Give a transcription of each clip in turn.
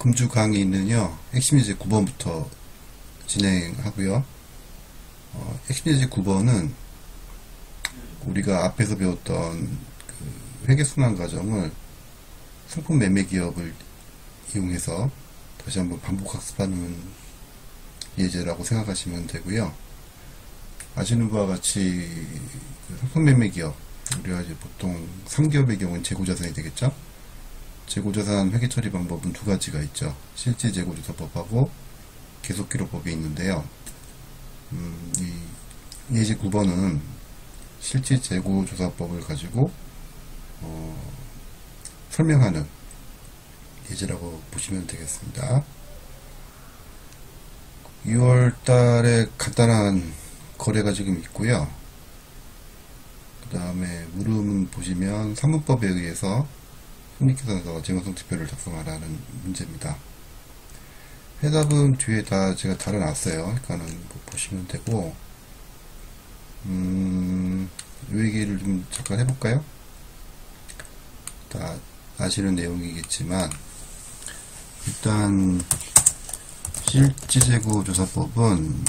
금주 강의는요, 핵심 예제 9번부터 진행하고요. 핵심 예제 9번은 우리가 앞에서 배웠던 그 회계순환 과정을 상품 매매 기업을 이용해서 다시 한번 반복 학습하는 예제라고 생각하시면 되고요. 아시는 바와 같이 그 상품 매매 기업, 우리가 이제 보통 3기업의 경우는 재고자산이 되겠죠. 재고자산 회계 처리 방법은 두 가지가 있죠. 실제 재고조사법하고 계속기록법이 있는데요. 이 예제 9번은 실제 재고조사법을 가지고 설명하는 예제라고 보시면 되겠습니다. 6월달에 간단한 거래가 지금 있고요. 그 다음에 물음은 보시면 산문법에 의해서 손익계산서 재무성투표를 작성하라는 문제입니다. 해답은 뒤에 다 제가 달아놨어요. 그러니까는 뭐 보시면 되고, 이 얘기를 좀 잠깐 해볼까요? 다 아시는 내용이겠지만, 일단 실질재고조사법은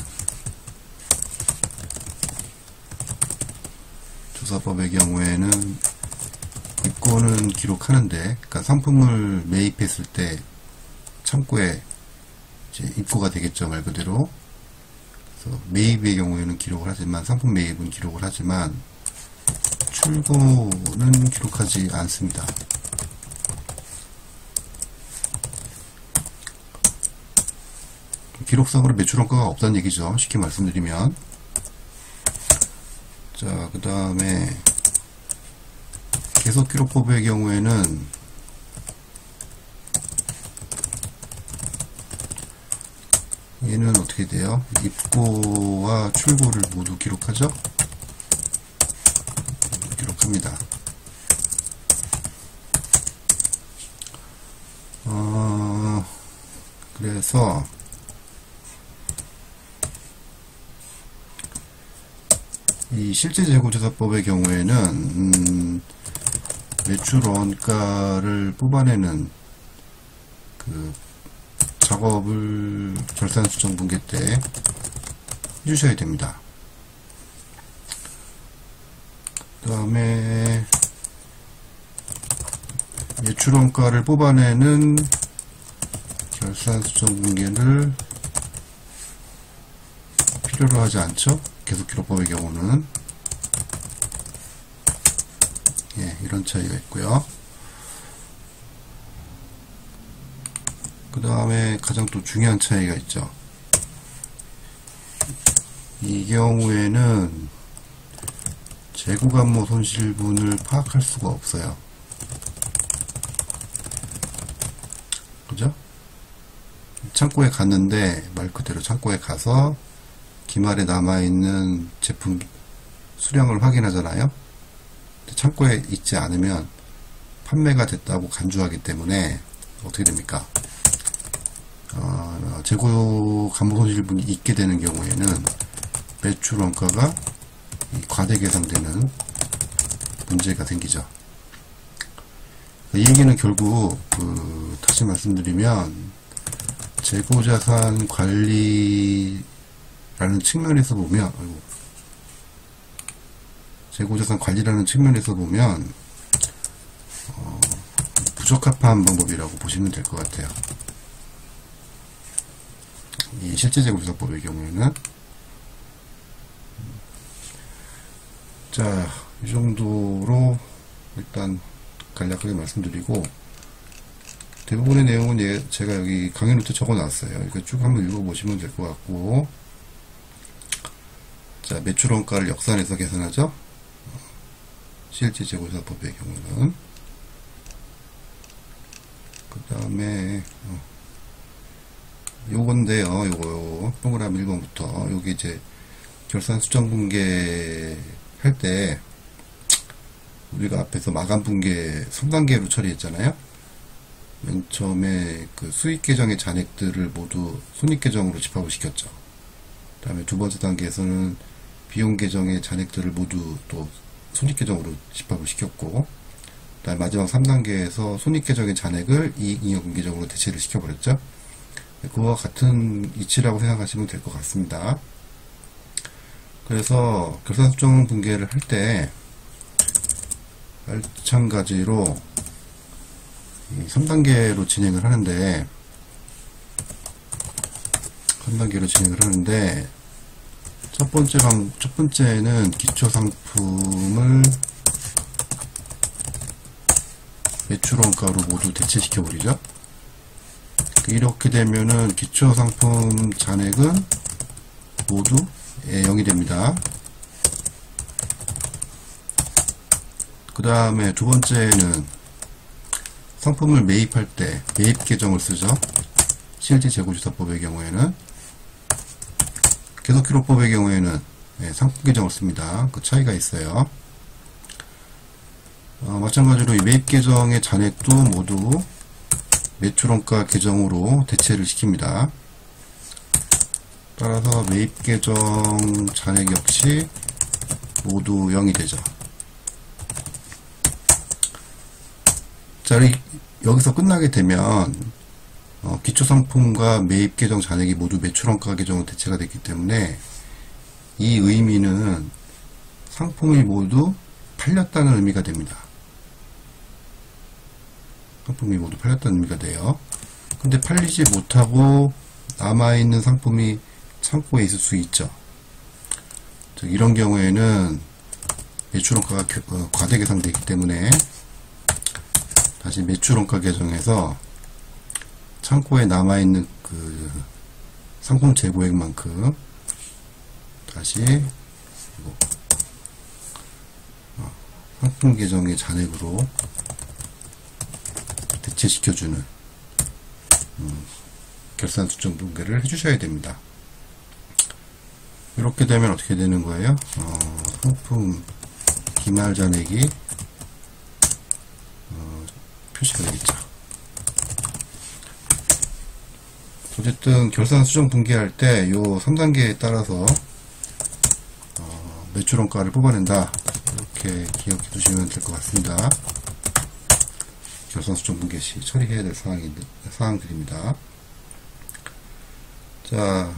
조사법의 경우에는 입고는 기록하는데, 그러니까 상품을 매입했을 때 창고에 이제 입고가 되겠죠, 말 그대로. 그래서 매입의 경우에는 기록을 하지만, 상품 매입은 기록을 하지만 출고는 기록하지 않습니다. 기록상으로 매출원가가 없다는 얘기죠, 쉽게 말씀드리면. 자, 그 다음에 계속기록법의 경우에는 얘는 어떻게 돼요? 입고와 출고를 모두 기록하죠? 기록합니다. 그래서 이 실제재고조사법의 경우에는 매출원가를 뽑아내는 그 작업을 결산수정분계 때 해주셔야 됩니다. 그 다음에 매출원가를 뽑아내는 결산수정분계를 필요로 하지 않죠? 계속기록법의 경우는. 예, 이런 차이가 있고요. 그 다음에 가장 또 중요한 차이가 있죠. 이 경우에는 재고감모 손실분을 파악할 수가 없어요. 그죠? 창고에 갔는데 말 그대로 창고에 가서 기말에 남아있는 제품 수량을 확인하잖아요. 창고에 있지 않으면 판매가 됐다고 간주하기 때문에 어떻게 됩니까? 재고 감모손실분이 있게 되는 경우에는 매출 원가가 과대 계상되는 문제가 생기죠. 이 얘기는 결국 다시 말씀드리면 재고자산 관리라는 측면에서 보면 재고자산 관리라는 측면에서 보면 부적합한 방법이라고 보시면 될 것 같아요. 이 실제재고조사법의 경우에는. 자, 이 정도로 일단 간략하게 말씀드리고, 대부분의 내용은 제가 여기 강의 노트 적어 놨어요. 이거 쭉 한번 읽어보시면 될 것 같고, 자, 매출원가를 역산해서 계산하죠. 실질재고조사법의 경우는. 그 다음에 요건데요. 요거 동그라미 1번부터 여기 이제 결산수정분계 할 때 우리가 앞에서 마감분계 3단계로 처리했잖아요. 맨 처음에 그 수익계정의 잔액들을 모두 손익계정으로 집합을 시켰죠. 그 다음에 두 번째 단계에서는 비용계정의 잔액들을 모두 또 손익계정으로 집합을 시켰고, 그다음 마지막 3단계에서 손익계정의 잔액을 이익잉여분기적으로 대체를 시켜버렸죠. 그와 같은 이치라고 생각하시면 될 것 같습니다. 그래서 결산수정 분계를 할 때 마찬가지로 3단계로 진행을 하는데 첫 번째는 기초 상품을 매출원가로 모두 대체시켜 버리죠. 이렇게 되면은 기초 상품 잔액은 모두 0이 됩니다. 그 다음에 두 번째는 상품을 매입할 때 매입 계정을 쓰죠. 실질재고조사법의 경우에는, 계속기록법의 경우에는 상품 계정을 씁니다. 그 차이가 있어요. 마찬가지로 이 매입 계정의 잔액도 모두 매출원가 계정으로 대체를 시킵니다. 따라서 매입 계정 잔액 역시 모두 0이 되죠. 자, 여기서 끝나게 되면 기초상품과 매입 계정 잔액이 모두 매출원가 계정으로 대체가 됐기 때문에 이 의미는 상품이 모두 팔렸다는 의미가 됩니다. 상품이 모두 팔렸다는 의미가 돼요. 근데 팔리지 못하고 남아있는 상품이 창고에 있을 수 있죠. 즉 이런 경우에는 매출원가가 과대계상되기 때문에 다시 매출원가 계정에서 창고에 남아있는 그 상품 재고액만큼 다시 상품 계정의 잔액으로 대체시켜주는 결산 수정 분계를 해주셔야 됩니다. 이렇게 되면 어떻게 되는 거예요? 상품 기말 잔액이 표시가 되겠죠. 어쨌든 결산 수정 분계할 때 요 3단계에 따라서 매출원가를 뽑아낸다, 이렇게 기억해 두시면 될 것 같습니다. 결산 수정 분계 시 처리해야 될 사항들입니다. 자,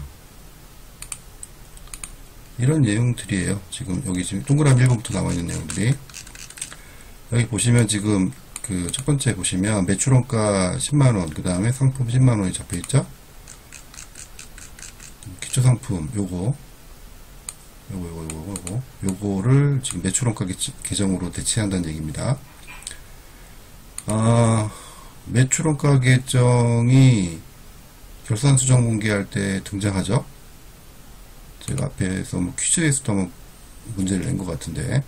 이런 내용들이에요. 여기 지금 동그라미 1번부터 나와 있는 내용들이, 여기 보시면 지금 그 첫 번째 보시면 매출원가 10만원, 그 다음에 상품 10만원이 잡혀 있죠. 기초 상품 요거를 지금 매출원가 계정으로 대체한다는 얘기입니다. 매출원가 계정이 결산 수정 분계할 때 등장하죠. 제가 앞에서 퀴즈에서도 한번 문제를 낸 것 같은데,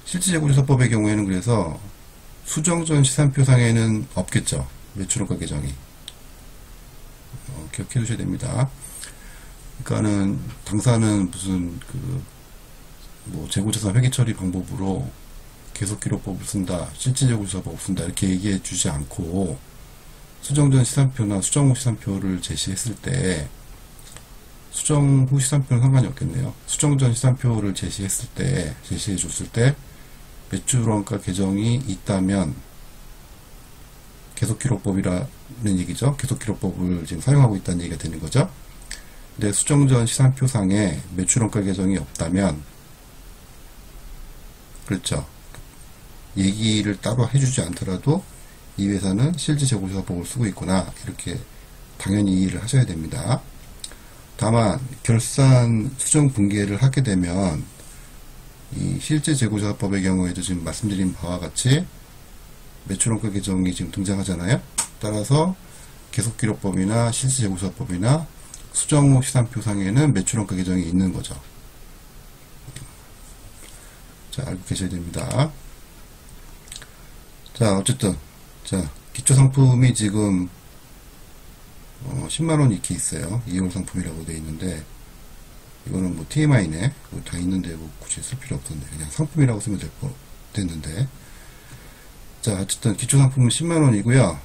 실질재고조사법의 경우에는 그래서 수정 전 시산표상에는 없겠죠. 매출원가 계정이. 기억해 두셔야 됩니다. 그러니까는 당사는 무슨 재고자산 회계처리 방법으로 계속기록법을 쓴다, 실질재고조사법을 쓴다, 이렇게 얘기해 주지 않고 수정 전 시산표나 수정 후 시산표를 제시했을 때, 수정 후 시산표는 상관이 없겠네요. 수정 전 시산표를 제시해 줬을 때 매출원가 계정이 있다면 계속기록법이라는 얘기죠. 계속기록법을 지금 사용하고 있다는 얘기가 되는 거죠. 근데 수정 전 시산표상에 매출원가 계정이 없다면, 그렇죠, 얘기를 따로 해주지 않더라도 이 회사는 실질재고조사법을 쓰고 있구나, 이렇게 당연히 이해를 하셔야 됩니다. 다만 결산 수정 분계를 하게 되면 이 실질재고조사법의 경우에도 지금 말씀드린 바와 같이 매출원가 계정이 지금 등장하잖아요. 따라서 계속기록법이나 실질재고조사법이나 수정 후 시산표상에는 매출원가 계정이 있는 거죠. 자, 알고 계셔야 됩니다. 자, 어쨌든 기초상품이 지금 10만원 이렇게 있어요. 2월 상품이라고 되어 있는데, 이거는 뭐 TMI네. 다 있는데 뭐 굳이 쓸 필요 없었네. 그냥 상품이라고 쓰면 됐는데. 자, 어쨌든 기초상품은 10만원이고요.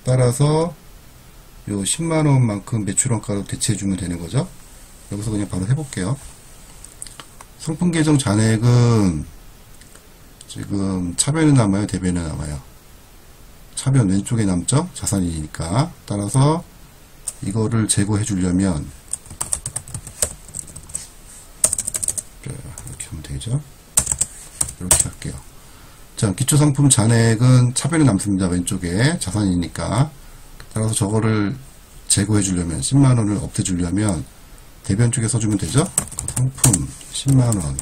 따라서 요 10만원만큼 매출원가로 대체해주면 되는 거죠. 여기서 그냥 바로 해볼게요. 상품 계정 잔액은 지금 차변에 남아요, 대변에 남아요? 차변 왼쪽에 남죠? 자산이니까. 따라서 이거를 제거해 주려면 이렇게 하면 되죠. 이렇게 할게요. 자, 기초상품 잔액은 차변에 남습니다. 왼쪽에 자산이니까. 따라서 저거를 제거해 주려면 10만원을 없애 주려면 대변 쪽에 써주면 되죠. 상품 10만원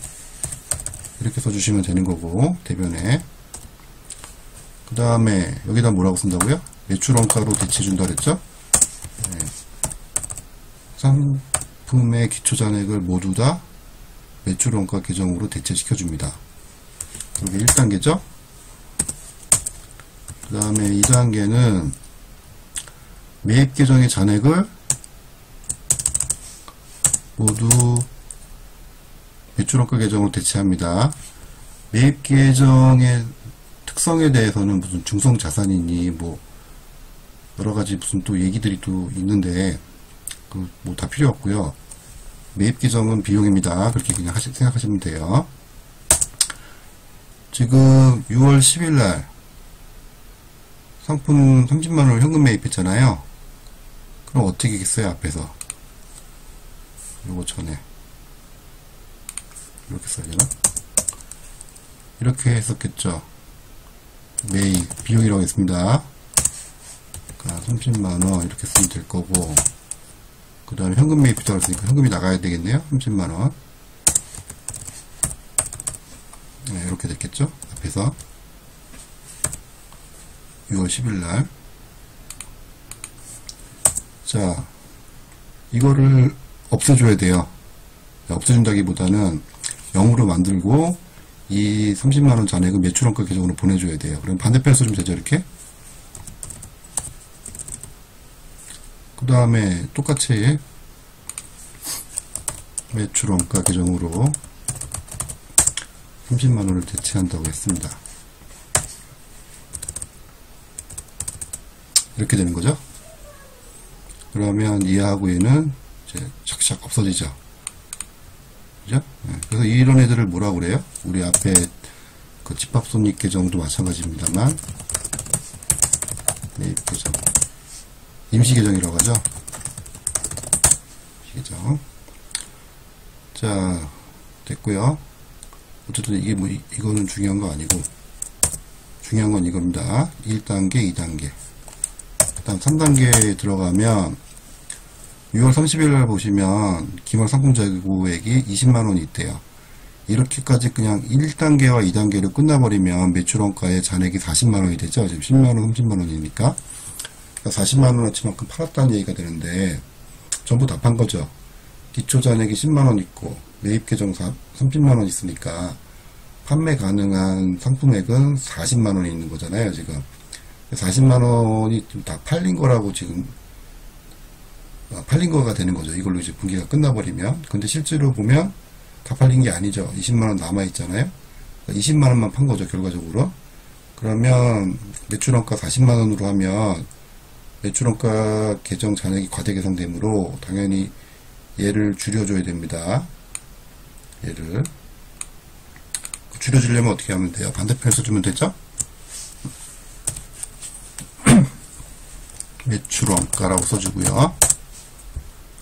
이렇게 써주시면 되는 거고, 대변에. 그 다음에 여기다 뭐라고 쓴다고요? 매출원가로 대체해 준다 그랬죠. 네. 상품의 기초잔액을 모두 다 매출원가 계정으로 대체시켜 줍니다. 이게 1단계죠. 그 다음에 2단계는 매입 계정의 잔액을 모두 매출원가 계정으로 대체합니다. 매입 계정의 특성에 대해서는 무슨 중성자산이니 뭐 여러가지 무슨 또 얘기들이 또 있는데 그 뭐 다 필요 없고요. 매입 계정은 비용입니다. 그렇게 그냥 생각하시면 돼요. 지금 6월 10일날 상품 30만원을 현금 매입했잖아요. 그럼 어떻게 했어요? 앞에서 요거 전에 이렇게 써야 되나? 이렇게 했었겠죠. 매입 비용이라고 했습니다. 그러니까 30만원 이렇게 쓰면 될 거고, 그 다음에 현금 매입했다고 했으니까 현금이 나가야 되겠네요. 30만원. 네, 이렇게 됐겠죠. 앞에서 6월 10일날. 자, 이거를 없애줘야 돼요. 없애준다기보다는 0으로 만들고 이 30만원 잔액은 매출원가 계정으로 보내줘야 돼요. 그럼 반대편에 써주면 되죠. 이렇게. 그 다음에 똑같이 매출원가 계정으로 30만원을 대체한다고 했습니다. 이렇게 되는 거죠. 그러면 이하고 얘는 이제 샥샥 없어지죠. 그죠? 네. 그래서 이런 애들을 뭐라고 그래요? 우리 앞에 그 집합손익 계정도 마찬가지입니다만, 매입 계정, 임시 계정이라고 하죠. 계정. 자, 됐고요. 어쨌든 이게 뭐 이거는 중요한 거 아니고, 중요한 건 이겁니다. 1단계, 2단계. 그 다음 3단계에 들어가면 6월 30일 날 보시면 기말 상품 재고액이 20만원이 있대요. 이렇게까지 그냥 1단계와 2단계로 끝나버리면 매출원가의 잔액이 40만원이 되죠. 지금 10만원, 30만원이니까. 그러니까 40만원어치만큼 팔았다는 얘기가 되는데, 전부 다 판 거죠. 기초 잔액이 10만원 있고, 매입 계정 30만원 있으니까, 판매 가능한 상품액은 40만원이 있는 거잖아요, 지금. 40만원이 다 팔린 거라고 지금, 팔린 거가 되는 거죠. 이걸로 이제 분기가 끝나버리면. 근데 실제로 보면 다 팔린 게 아니죠. 20만원 남아있잖아요. 20만원만 판 거죠, 결과적으로. 그러면 매출원가 40만원으로 하면 매출원가 계정 잔액이 과대 계산되므로 당연히 얘를 줄여줘야 됩니다. 얘를. 줄여주려면 어떻게 하면 돼요? 반대편에 써주면 되죠? 매출원가라고 써주고요.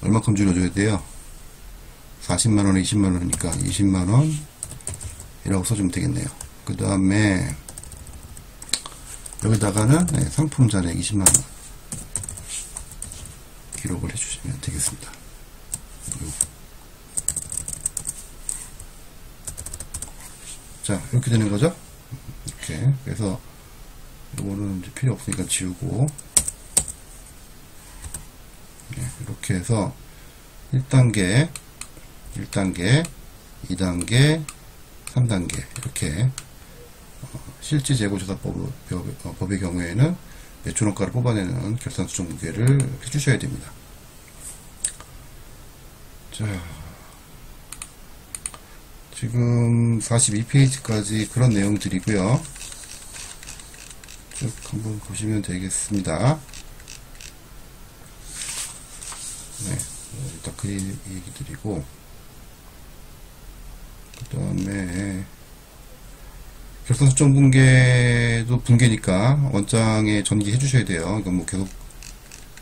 얼마큼 줄여줘야 돼요? 40만원에 20만원이니까 20만원 이라고 써주면 되겠네요. 그 다음에 여기다가는 상품 잔액 20만원 기록을 해주시면 되겠습니다. 자, 이렇게 되는 거죠? 이렇게. 그래서 이거는 이제 필요 없으니까 지우고, 이렇게 해서 1단계, 2단계, 3단계 이렇게 실지 재고 조사법의 경우에는 매출원가를 뽑아내는 결산 수정 무게를 해주셔야 됩니다. 자, 지금 42페이지까지 그런 내용들이고요. 쭉 한번 보시면 되겠습니다. 네, 일단 그 얘기 드리고, 그 다음에 결산 수정 붕괴도 붕괴니까 원장에 전기해 주셔야 돼요. 이건 뭐 계속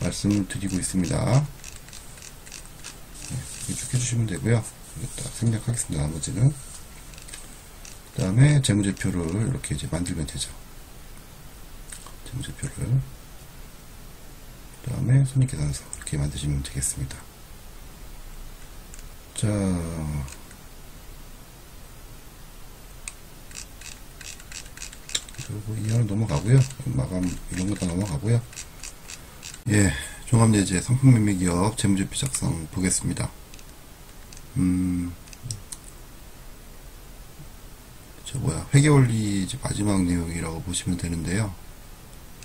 말씀을 드리고 있습니다. 네, 쭉 해주시면 되고요. 일단 생략하겠습니다. 나머지는. 그 다음에 재무제표를 이렇게 이제 만들면 되죠. 재무제표를. 그 다음에 손익계산서 이렇게 만드시면 되겠습니다. 자, 그리고 이하는 넘어가고요. 마감 이런 거 다 넘어가고요. 예, 종합예제 상품매매기업 재무제표 작성 보겠습니다. 회계원리 이제 마지막 내용이라고 보시면 되는데요.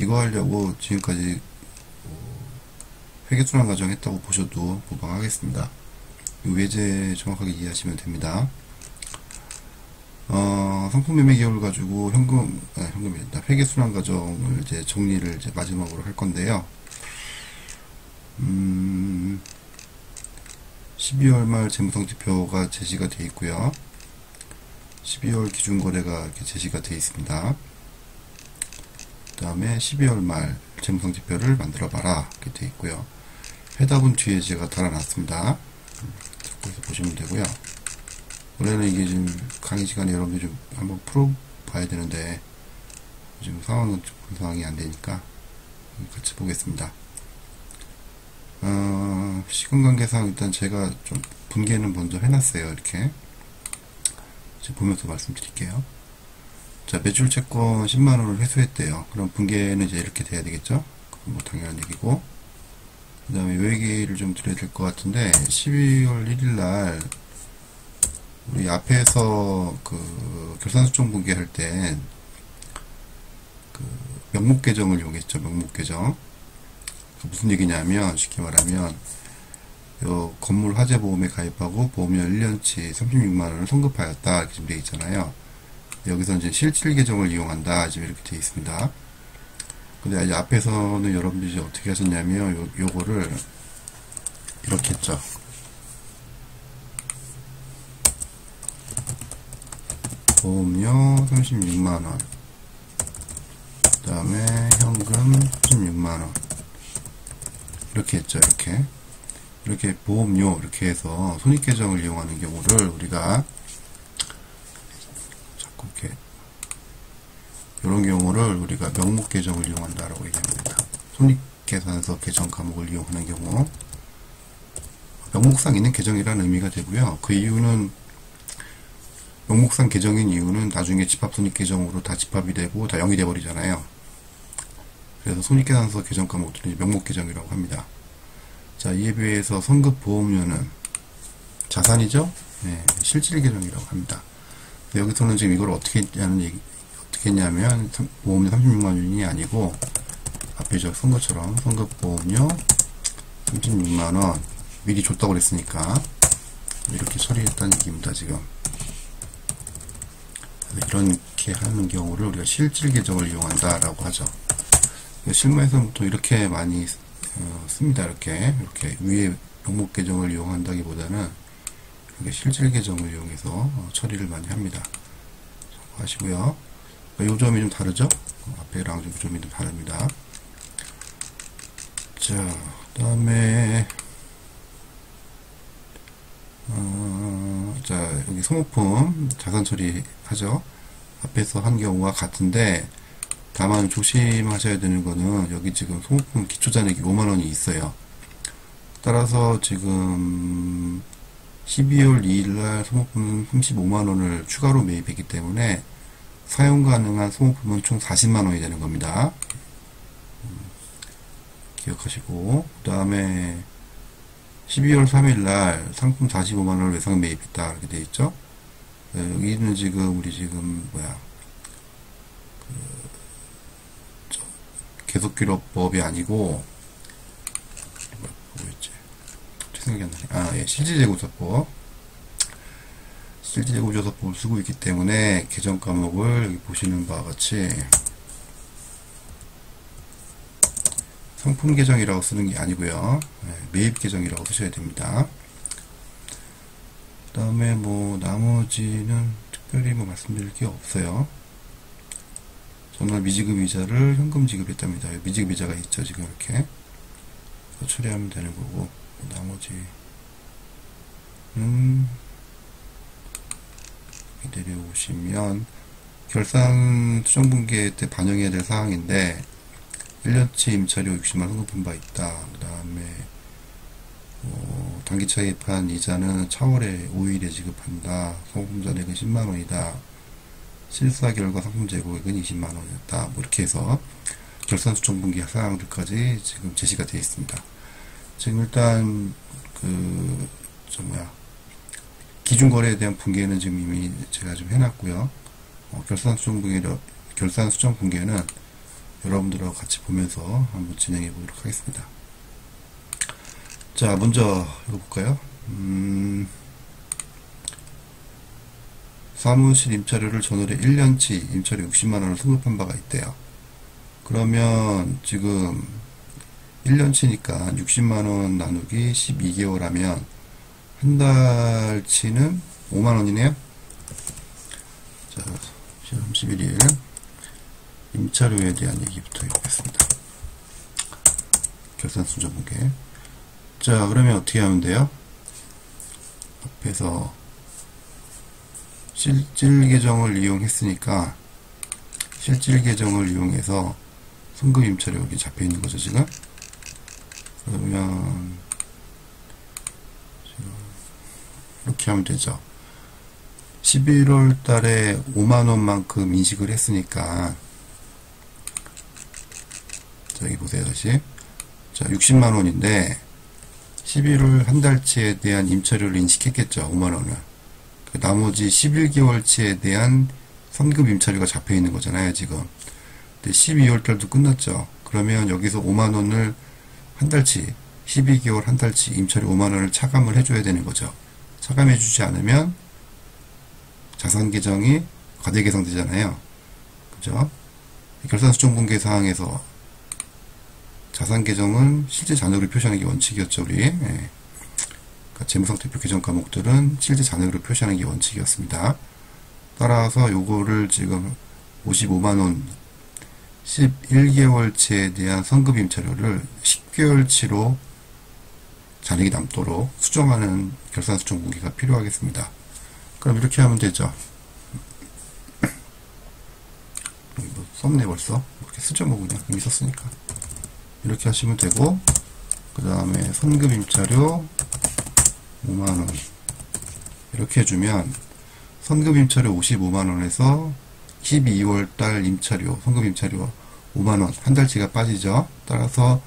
이거 하려고 지금까지 회계순환 과정 했다고 보셔도 무방하겠습니다. 이 외제 정확하게 이해하시면 됩니다. 상품 매매 기업을 가지고 현금이다. 회계순환 과정을 이제 정리를 이제 마지막으로 할 건데요. 12월 말 재무상지표가 제시가 되어 있고요. 12월 기준거래가 이렇게 제시가 되어 있습니다. 그 다음에 12월 말 재무상지표를 만들어봐라 이렇게 되어 있고요. 해답은 뒤에 제가 달아놨습니다. 거기서 보시면 되고요. 원래는 이게 지금 강의 시간에 여러분들 좀 한번 풀어봐야 되는데 지금 상황은 상황이 안 되니까 같이 보겠습니다. 시간 관계상 일단 제가 좀 분개는 먼저 해놨어요. 이렇게 이제 보면서 말씀드릴게요. 자, 매출 채권 10만원을 회수했대요. 그럼 분개는 이제 이렇게 돼야 되겠죠? 뭐 당연한 얘기고. 그 다음에 요 얘기를 좀 드려야 될 것 같은데 12월 1일날 우리 앞에서 그 결산수정 분개할 때 그 명목 계정을 이용했죠. 명목 계정. 무슨 얘기냐면 쉽게 말하면 요 건물 화재 보험에 가입하고 보험료 1년치 36만원을 성급하였다 이렇게 지금 되어 있잖아요. 여기서 이제 실질 계정을 이용한다 지금 이렇게 되어 있습니다. 근데 이제 앞에서는 여러분들이 이제 어떻게 하셨냐면 요거를 이렇게 했죠. 보험료 36만원 그 다음에 현금 36만원 이렇게 했죠. 이렇게 보험료 이렇게 해서 손익계정을 이용하는 경우를 우리가 자꾸 이렇게 이런 경우를 우리가 명목계정을 이용한다라고 얘기합니다. 손익계산서 계정 과목을 이용하는 경우 명목상 있는 계정이라는 의미가 되고요. 그 이유는 명목상 계정인 이유는 나중에 집합손익계정으로 다 집합이 되고 다 0이 돼버리잖아요. 그래서 손익계산서 계정 과목들은 명목계정이라고 합니다. 자, 이에 비해서 선급보험료는 자산이죠? 네, 실질계정이라고 합니다. 여기서는 지금 이걸 어떻게 했냐면 보험료 36만원이 아니고 앞에 쓴 것처럼 선급보험료 36만원 미리 줬다고 그랬으니까 이렇게 처리했다는 얘기입니다. 지금 이렇게 하는 경우를 우리가 실질계정을 이용한다 라고 하죠. 실무에서는 또 이렇게 많이 씁니다. 이렇게 위에 명목계정을 이용한다기보다는 이렇게 실질계정을 이용해서 처리를 많이 합니다. 하시고요. 요 점이 좀 다르죠? 앞에랑 좀 점이 좀 다릅니다. 자, 그 다음에 자, 여기 소모품 자산 처리하죠. 앞에서 한 경우와 같은데 다만 조심하셔야 되는 거는 여기 지금 소모품 기초잔액이 5만원이 있어요. 따라서 지금 12월 2일날 소모품 35만원을 추가로 매입했기 때문에 사용 가능한 소모품은 총 40만원이 되는 겁니다. 기억하시고, 그 다음에 12월 3일날 상품 45만원을 외상 매입했다 이렇게 되어 있죠. 여기는 지금 우리 지금 계속기록법이 아니고 뭐였지? 생각이 안 나네. 예, 실질재고조사법. 실질재고조사법을 쓰고 있기 때문에 계정 과목을 여기 보시는 바와 같이 상품 계정이라고 쓰는 게 아니고요. 매입 계정이라고 쓰셔야 됩니다. 그 다음에 뭐 나머지는 특별히 뭐 말씀드릴 게 없어요. 전월 미지급 이자를 현금 지급했답니다. 미지급 이자가 있죠, 지금 이렇게. 처리하면 되는 거고, 나머지는 내려오시면 결산 수정분기에 때 반영해야 될 사항인데 1년치 임차료 60만원 송금한 바 있다. 그 다음에 단기 차입한 이자는 차월에 5일에 지급한다. 송금 잔액은 10만원이다. 실사 결과 상품 재고액은 20만원이었다. 뭐 이렇게 해서 결산 수정분기 사항들까지 지금 제시가 되어 있습니다. 지금 일단 기준 거래에 대한 분기에는 지금 이미 제가 좀 해놨고요. 결산 수정 분기에는 여러분들하고 같이 보면서 한번 진행해 보도록 하겠습니다. 자, 먼저 읽어볼까요? 사무실 임차료를 전월에 1년치 임차료 60만원을 송금한 바가 있대요. 그러면 지금 1년치니까 60만원 나누기 12개월 하면 한 달치는 5만원이네요. 자, 31일 임차료에 대한 얘기부터 해보겠습니다. 결산 수정 분기. 자, 그러면 어떻게 하면 돼요? 앞에서 실질 계정을 이용했으니까 실질 계정을 이용해서 송금 임차료 여기 잡혀 있는 거죠, 지금. 그러면 이렇게 하면 되죠. 11월 달에 5만원만큼 인식을 했으니까, 자, 여기 보세요, 다시. 자, 60만원인데, 11월 한 달치에 대한 임차료를 인식했겠죠, 5만원을. 나머지 11개월치에 대한 선급 임차료가 잡혀 있는 거잖아요, 지금. 근데 12월 달도 끝났죠. 그러면 여기서 5만원을 한 달치, 12개월 한 달치 임차료 5만원을 차감을 해줘야 되는 거죠. 차감해주지 않으면 자산 계정이 과대 계상되잖아요. 그죠? 결산 수정 분기 사항에서 자산 계정은 실제 잔액으로 표시하는 게 원칙이었죠, 우리. 예. 그러니까 재무상태표 계정 과목들은 실제 잔액으로 표시하는 게 원칙이었습니다. 따라서 요거를 지금 55만원 11개월치에 대한 선급 임차료를 10개월치로 잔액이 남도록 수정하는 결산 수정 분기가 필요하겠습니다. 그럼 이렇게 하면 되죠. 뭐 썼네 벌써. 이렇게 쓰죠 뭐 그냥 이미 썼으니까. 이렇게 하시면 되고, 그 다음에 선급 임차료 5만원 이렇게 해주면 선급 임차료 55만원에서 12월달 임차료, 선급 임차료 5만원 한 달치가 빠지죠. 따라서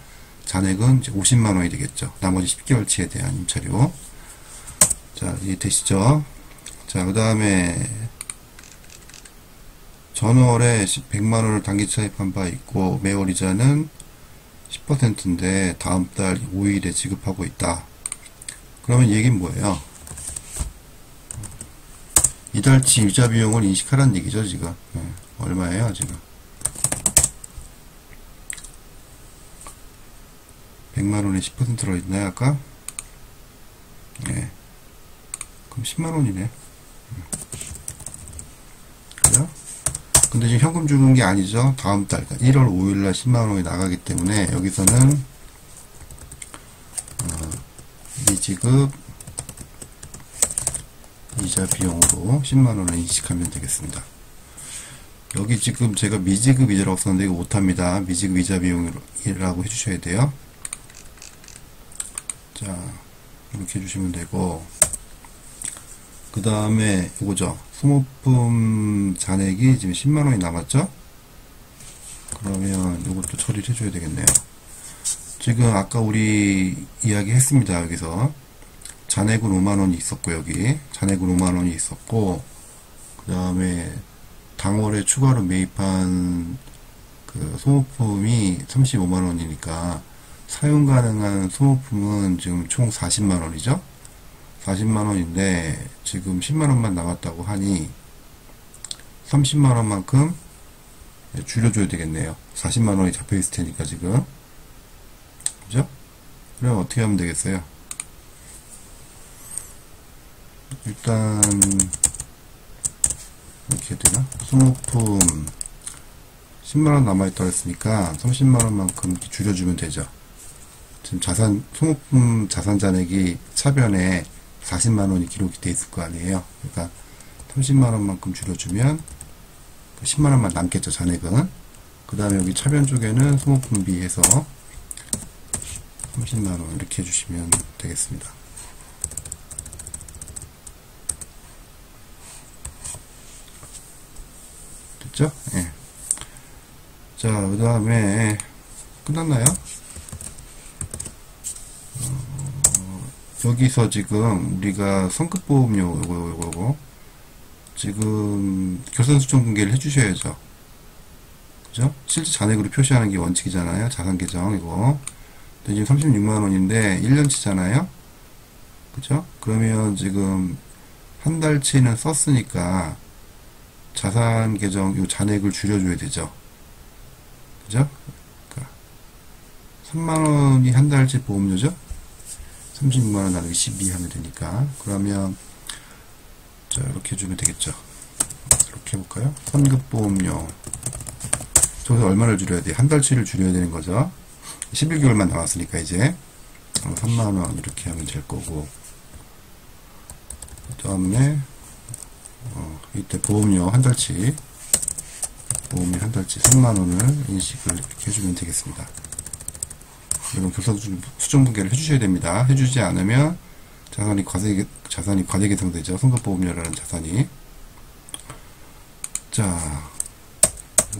잔액은 이제 50만원이 되겠죠. 나머지 10개월치에 대한 임차료. 자, 이해되시죠? 자, 그 다음에 전월에 100만원을 단기 차입한 바 있고 매월 이자는 10%인데 다음 달 5일에 지급하고 있다. 그러면 이 얘기는 뭐예요? 이달치 이자 비용을 인식하라는 얘기죠, 지금. 네. 얼마예요, 지금? 100만원에 10% 들어있나요, 아까? 네. 그럼 10만원이네. 그죠? 근데 지금 현금 주는 게 아니죠. 다음 달, 그러니까 1월 5일날 10만원이 나가기 때문에, 여기서는, 미지급, 이자 비용으로 10만원을 인식하면 되겠습니다. 여기 지금 제가 미지급 이자라고 썼는데 이거 못합니다. 미지급 이자 비용이라고 해주셔야 돼요. 자, 이렇게 해주시면 되고, 그 다음에 이거죠. 소모품 잔액이 지금 10만원이 남았죠? 그러면 이것도 처리를 해줘야 되겠네요. 지금 아까 우리 이야기 했습니다. 여기서 잔액은 5만원이 있었고, 여기 잔액은 5만원이 있었고, 그 다음에 당월에 추가로 매입한 그 소모품이 35만원이니까 사용 가능한 소모품은 지금 총 40만원이죠. 40만원인데 지금 10만원만 남았다고 하니 30만원만큼 줄여줘야 되겠네요. 40만원이 잡혀있을 테니까 지금. 그죠? 그럼 어떻게 하면 되겠어요? 일단 이렇게 되나? 소모품 10만원 남아있다고 했으니까 30만원만큼 줄여주면 되죠. 지금 소모품 자산 잔액이 차변에 40만원이 기록이 돼 있을 거 아니에요. 그러니까 30만원만큼 줄여주면 10만원만 남겠죠, 잔액은. 그 다음에 여기 차변 쪽에는 소모품비해서 30만원 이렇게 해주시면 되겠습니다. 됐죠? 예. 자, 그 다음에 끝났나요? 여기서 지금 우리가 성급보험료 요거 지금 결산수정분계를 해주셔야죠. 그죠? 실제 잔액으로 표시하는 게 원칙이잖아요. 자산계정 이거. 근데 지금 36만원인데 1년치잖아요. 그죠? 그러면 지금 한 달치는 썼으니까 자산계정 요 잔액을 줄여줘야 되죠. 그죠? 그러니까 3만원이 한 달치 보험료죠? 36만원 나누기 12 하면 되니까. 그러면 자, 이렇게 해주면 되겠죠. 이렇게 해볼까요? 선급보험료 저기서 얼마를 줄여야 돼? 한 달치를 줄여야 되는 거죠. 11개월만 남았으니까 이제 3만원 이렇게 하면 될 거고, 그 다음에 이때 보험료 한 달치 3만원을 인식을 이렇게 해주면 되겠습니다. 이건 결산수정분계를 해주셔야 됩니다. 해주지 않으면 자산이 과대계상되죠. 선급보험료라는 자산이. 자,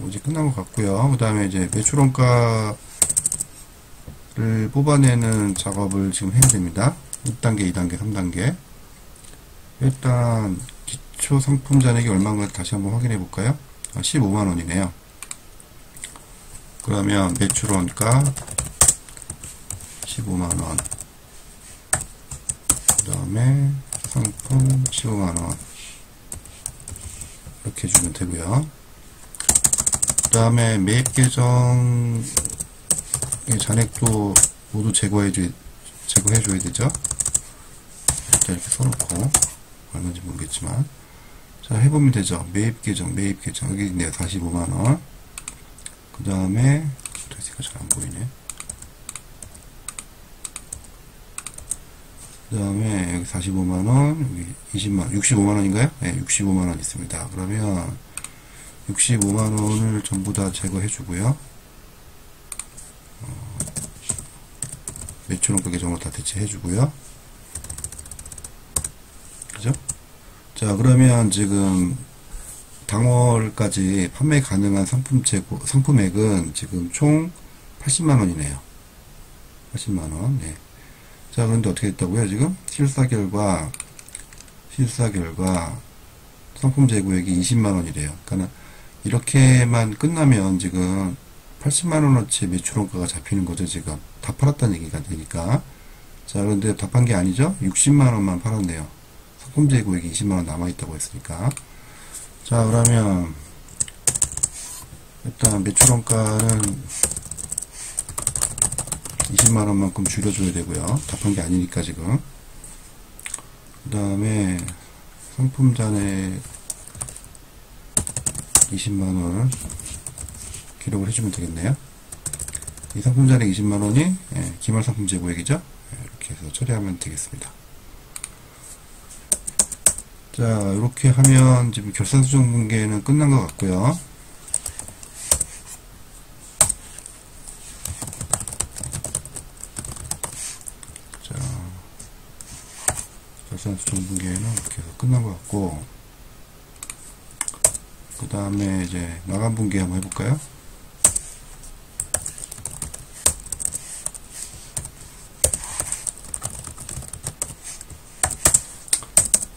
이제 끝난 것 같고요. 그 다음에 이제 매출원가를 뽑아내는 작업을 지금 해야 됩니다. 1단계, 2단계, 3단계. 일단 기초 상품 잔액이 얼마인가 다시 한번 확인해 볼까요? 15만원이네요. 그러면 매출원가 15만원, 그 다음에 상품 15만원 이렇게 해주면 되고요. 그 다음에 매입계정 잔액도 모두 제거해줘야 되죠. 일단 이렇게 써놓고 얼마인지 모르겠지만, 자, 해보면 되죠. 매입계정 여기 있네요. 45만원. 그 다음에 되니까 잘 안보이네. 그 다음에 여기 45만원, 여기 20만원, 65만원인가요? 네, 65만원 있습니다. 그러면 65만원을 전부 다 제거해주고요. 매출원가 계정으로 다 대체해주고요. 그죠? 자, 그러면 지금 당월까지 판매 가능한 상품액은 지금 총 80만원이네요. 80만원. 네. 자, 그런데 어떻게 됐다고요? 지금 실사 결과 상품 재고액이 20만원이래요. 그러니까 이렇게만 끝나면 지금 80만원어치 매출원가가 잡히는 거죠. 지금 다 팔았다는 얘기가 되니까. 자, 그런데 다 판 게 아니죠. 60만원만 팔았네요. 상품 재고액이 20만원 남아있다고 했으니까. 자, 그러면 일단 매출원가는 20만원만큼 줄여줘야 되고요. 다 판 게 아니니까 지금. 그 다음에 상품 잔액 20만원을 기록을 해주면 되겠네요. 이 상품 잔액 20만원이 기말 상품 재고액이죠. 이렇게 해서 처리하면 되겠습니다. 자, 이렇게 하면 지금 결산수정분계는 끝난 것 같고요. 자, 결산수정분계는 이렇게 해서 끝난 것 같고, 그 다음에 이제 마감분계 한번 해볼까요?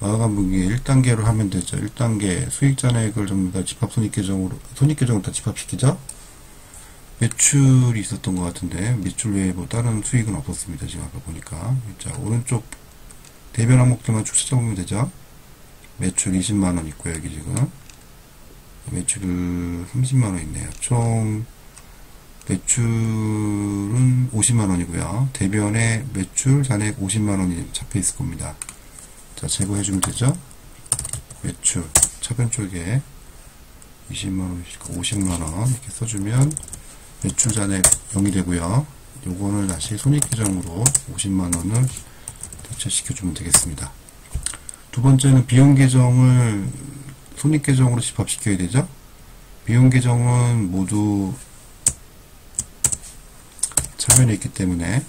마감분계 1단계로 하면 되죠. 1단계 수익잔액을 전부 다 집합손익계정으로 다 집합시키죠. 매출이 있었던 것 같은데 매출 외에 뭐 다른 수익은 없었습니다. 지금 아까 보니까. 자, 오른쪽 대변 항목들만 쭉 찾아보면 되죠. 매출 20만원 있고요. 여기 지금 매출 30만원 있네요. 총 매출은 50만원이고요. 대변에 매출 잔액 50만원이 잡혀 있을 겁니다. 자, 제거해주면 되죠. 매출 차변 쪽에 20만원, 50만원 이렇게 써주면 매출 잔액 0이 되고요. 요거는 다시 손익계정으로 50만원을 대체시켜주면 되겠습니다. 두 번째는 비용 계정을 손익 계정으로 집합시켜야 되죠. 비용 계정은 모두 차변에 있기 때문에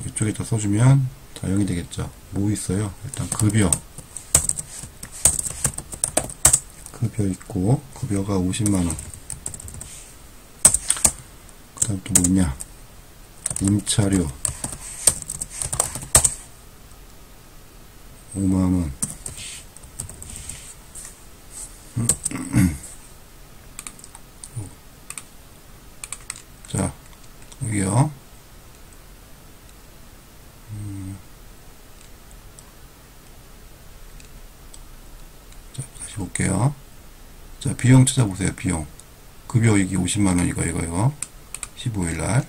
이쪽에다 써주면 다 0이 되겠죠. 뭐 있어요? 일단 급여 있고, 급여가 50만원. 그 다음 또 뭐냐? 임차료 5만원. 자, 여기요. 자, 다시 볼게요. 자, 비용 찾아보세요. 비용. 급여이기 50만원, 이거. 15일날.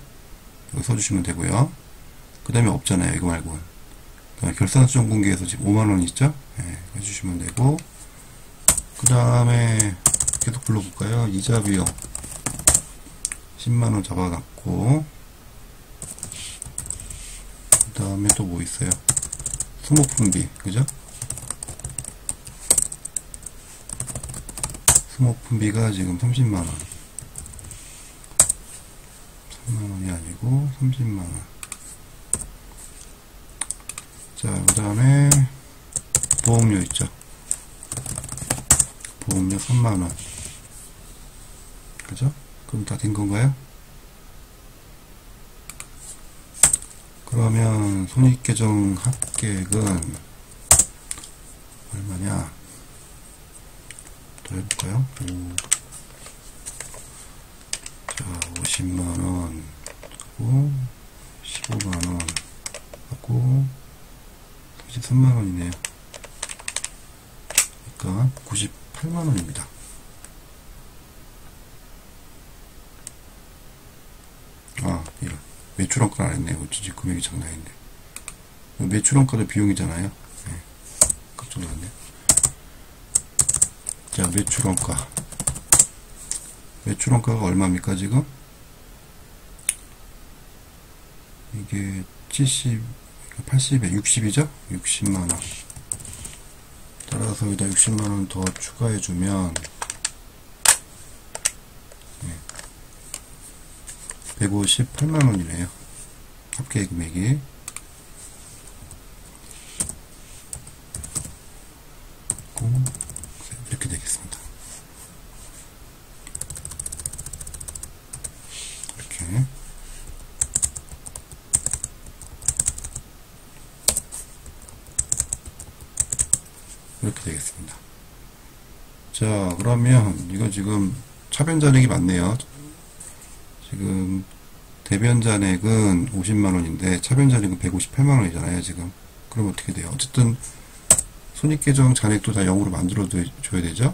이거 써주시면 되고요. 그 다음에 없잖아요. 이거 말고는. 결산 수정 공개에서 지금 5만원 있죠? 네, 해주시면 되고. 그 다음에, 계속 불러볼까요? 이자 비용. 10만원 잡아놨고. 그 다음에 또 뭐 있어요? 스모품비. 그죠? 스모품비가 지금 30만원. 3만원이 아니고 30만원. 자, 그 다음에 보험료 있죠. 보험료 3만원. 그죠? 그럼 다 된 건가요? 그러면 손익계정 합계액은 얼마냐? 더 해볼까요? 자, 50만원 하고 15만원 하고 33만원이네요. 그러니까 98만원입니다. 아, 이런. 매출원가를 안 했네요. 어찌지 금액이 장난인데. 매출원가도 비용이잖아요. 네. 깜짝 놀랐네. 자, 매출원가. 매출원가가 얼마입니까, 지금? 이게 70, 80에 60이죠? 60만원. 따라서 여기다 60만원 더 추가해주면, 158만원이네요. 합계 금액이. 이렇게 되겠습니다. 이렇게. 이렇게 되겠습니다. 자, 그러면 이거 지금 차변 잔액이 맞네요. 지금 대변 잔액은 50만원인데 차변 잔액은 158만원이잖아요 지금. 그럼 어떻게 돼요? 어쨌든 손익계정 잔액도 다 0으로 만들어 줘야 되죠.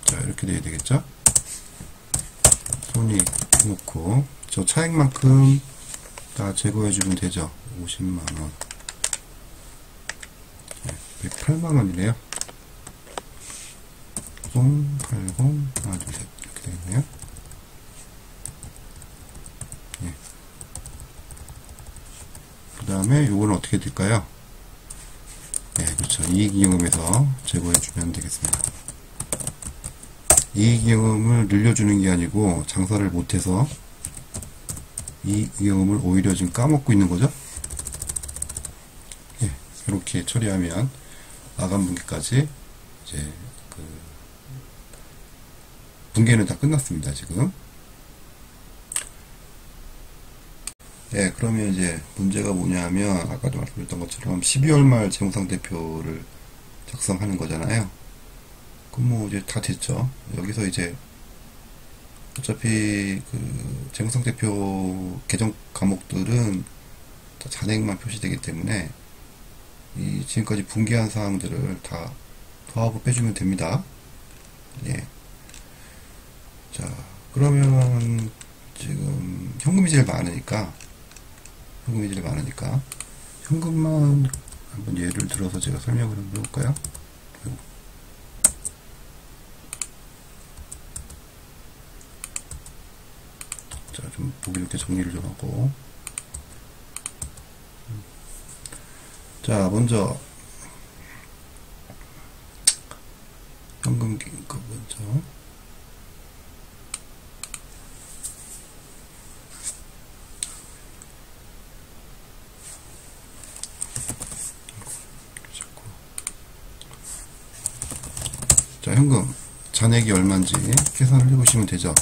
자, 이렇게 돼야 되겠죠. 손익 놓고 저 차액만큼 다 제거해 주면 되죠. 50만원. 108만원이네요 080 하나 둘셋 이렇게 되겠네요. 그 다음에 요거는 어떻게 될까요? 네, 그렇죠. 이익이익금에서 제거해주면 되겠습니다. 이익이익금을 늘려주는 게 아니고 장사를 못해서 이익이익금을 오히려 지금 까먹고 있는 거죠. 네, 이렇게 처리하면 마감 분기까지 이제 분기는 다 끝났습니다. 지금. 네, 그러면 이제 문제가 뭐냐면 아까도 말씀드렸던 것처럼 12월 말 재무상태표를 작성하는 거잖아요. 그럼 뭐 이제 다 됐죠. 여기서 이제 어차피 그 재무상태표 개정 과목들은 다 잔액만 표시되기 때문에 이 지금까지 분기한 사항들을 다 더하고 빼주면 됩니다. 예. 자, 그러면 지금 현금이 제일 많으니까 현금만 한번 예를 들어서 제가 설명을 한번 해볼까요? 자, 좀 보기 좋게 정리를 좀 하고. 자, 먼저 현금 기금 먼저. 자, 현금 잔액이 얼마인지 계산을 해보시면 되죠.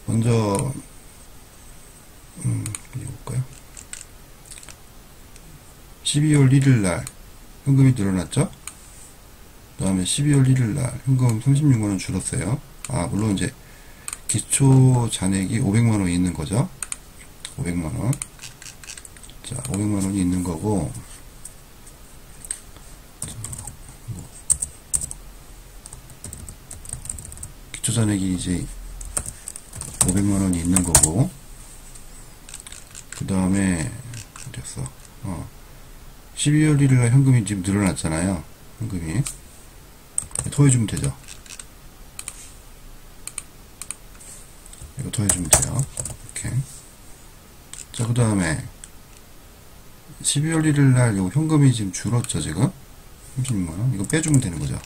먼저 어디 볼까요? 12월 1일 날 현금이 늘어났죠? 그 다음에 12월 1일 날 현금 36만원 줄었어요. 아, 물론 이제 기초 잔액이 500만원이 있는 거죠. 500만원. 자, 500만원이 있는 거고, 기초 잔액이 이제 500만원이 있는 거고, 그 다음에 어디였어? 12월 1일 날 현금이 지금 늘어났잖아요. 현금이 더해주면 되죠. 이거 더해주면 돼요. 이렇게. 자, 그 다음에 12월 1일 날 요 현금이 지금 줄었죠. 지금 36만원. 이거 빼주면 되는 거죠.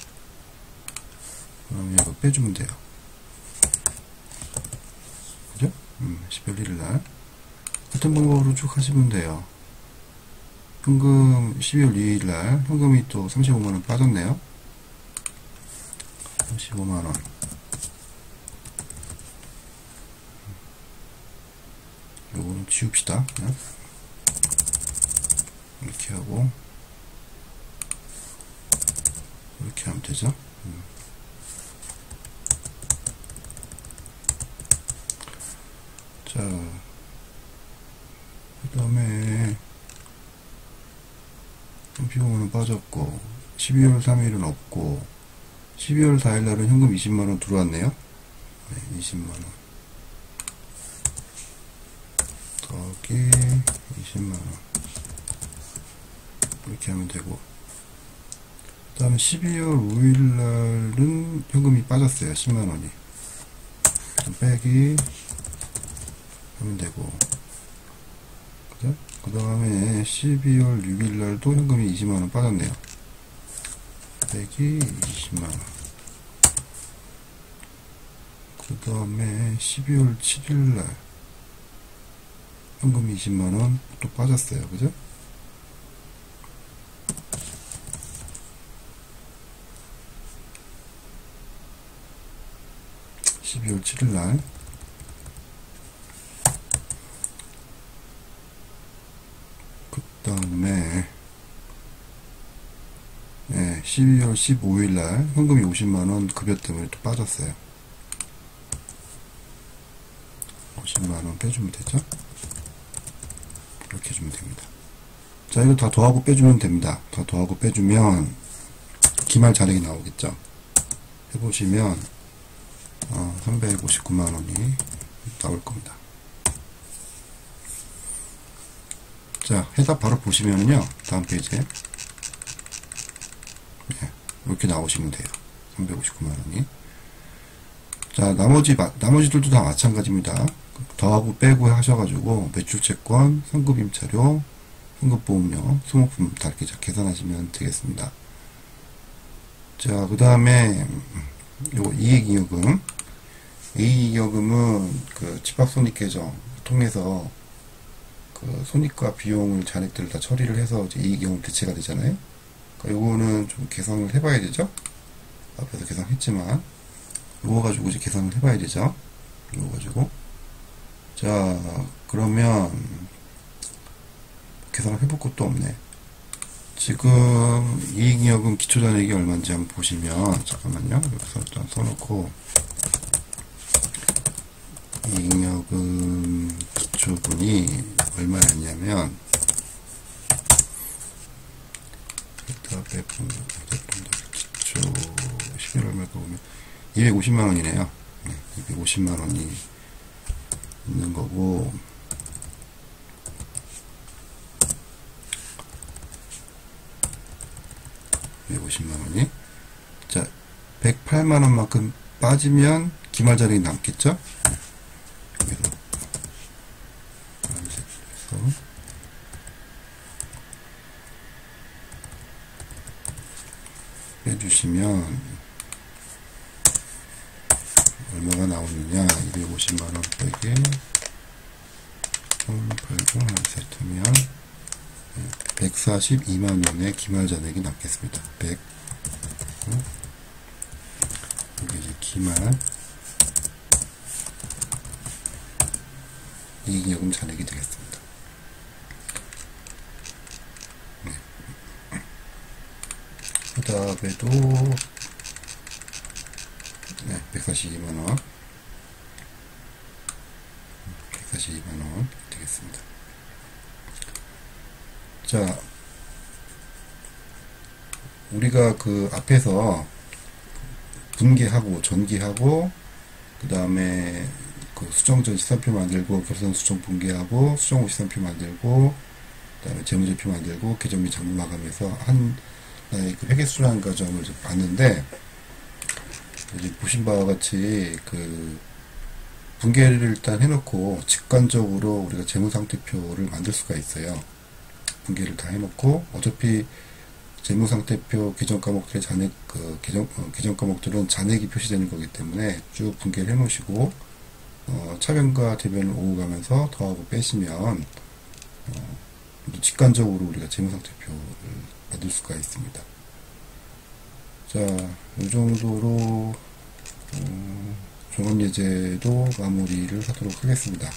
그러면 이거 빼주면 돼요. 그죠? 12월 1일 날 같은 방법으로 쭉 하시면 돼요. 현금 12월 2일 날 현금이 또 35만원 빠졌네요. 35만원. 요거는 지웁시다. 그냥. 이렇게 하고 이렇게 하면 되죠. 자, 그 다음에 35만원 빠졌고 12월 3일은 없고 12월 4일 날은 현금 20만원 들어왔네요. 네, 20만원 더하기 20만원 이렇게 하면 되고, 그 다음에 12월 5일 날은 현금이 빠졌어요. 10만원이 빼기 하면 되고, 그죠? 그 다음에 12월 6일 날도 현금이 20만원 빠졌네요. 빼기 20만원. 그 다음에 12월 7일 날 현금이 20만원 또 빠졌어요. 그죠? (12월 7일) 날 그 다음에 12월 15일 날 현금이 50만원 급여 때문에 또 빠졌어요. 50만원 빼주면 되죠? 이렇게 해주면 됩니다. 자, 이거 다 더하고 빼주면 됩니다. 다 더하고 빼주면 기말 잔액이 나오겠죠? 해보시면 359만원이 나올 겁니다. 자, 해답 바로 보시면은요, 다음 페이지에 이렇게 나오시면 돼요. 359만원이. 자, 나머지들도 다 마찬가지입니다. 더하고 빼고 하셔가지고 매출채권, 선급임차료, 선급보험료, 소모품 다 이렇게 계산하시면 되겠습니다. 자, 그 다음에 요 이익잉여금. 이익잉여금은 그 집합손익계정 통해서 그 손익과 비용을 잔액들을 다 처리를 해서 이제 이익잉여금 대체가 되잖아요. 그러니까 요거는 좀 계산을 해봐야 되죠. 앞에서 계산했지만 요거 가지고 이제 계산을 해봐야 되죠. 요거 가지고. 자, 그러면 계산을 해볼 것도 없네. 지금 이익잉여금 기초잔액이 얼마인지 한번 보시면, 잠깐만요. 여기서 일단 써놓고 이익잉여금 기초분이 얼마였냐면, 기초 11월 말까 보면 250만원이네요. 네, 250만원이 있는 거고, 자, 108만원만큼 빠지면 기말잔액이 남겠죠? 여기서 해주시면 얼마가 나오느냐. 250만원 빼기 0.80 한 세트면 142만원의 기말잔액이 남겠습니다. 100 여기 이제 기말 이익요금 잔액이 되겠습니다. 네. 그 다음에도 네, 142만원 142만원 되겠습니다. 자, 우리가 그 앞에서 분기하고 전기하고 그 다음에 그 수정전 시산표 만들고 결선 수정 분기하고 수정 후 시산표 만들고 그 다음에 재무제표 만들고 계정 및 장부 마감해서 한 나의 그 회계수량 과정을 봤는데, 이제 보신 바와 같이 그 분계를 일단 해놓고 직관적으로 우리가 재무상태표를 만들 수가 있어요. 분계를 다 해놓고 어차피 재무상태표 계정 과목들의 잔액 계정 과목들은 잔액이 표시되는 거기 때문에 쭉 분계를 해놓으시고 차변과 대변을 오가면서 더하고 빼시면 직관적으로 우리가 재무상태표를 만들 수가 있습니다. 자, 이 정도로 종합예제도 마무리를 하도록 하겠습니다.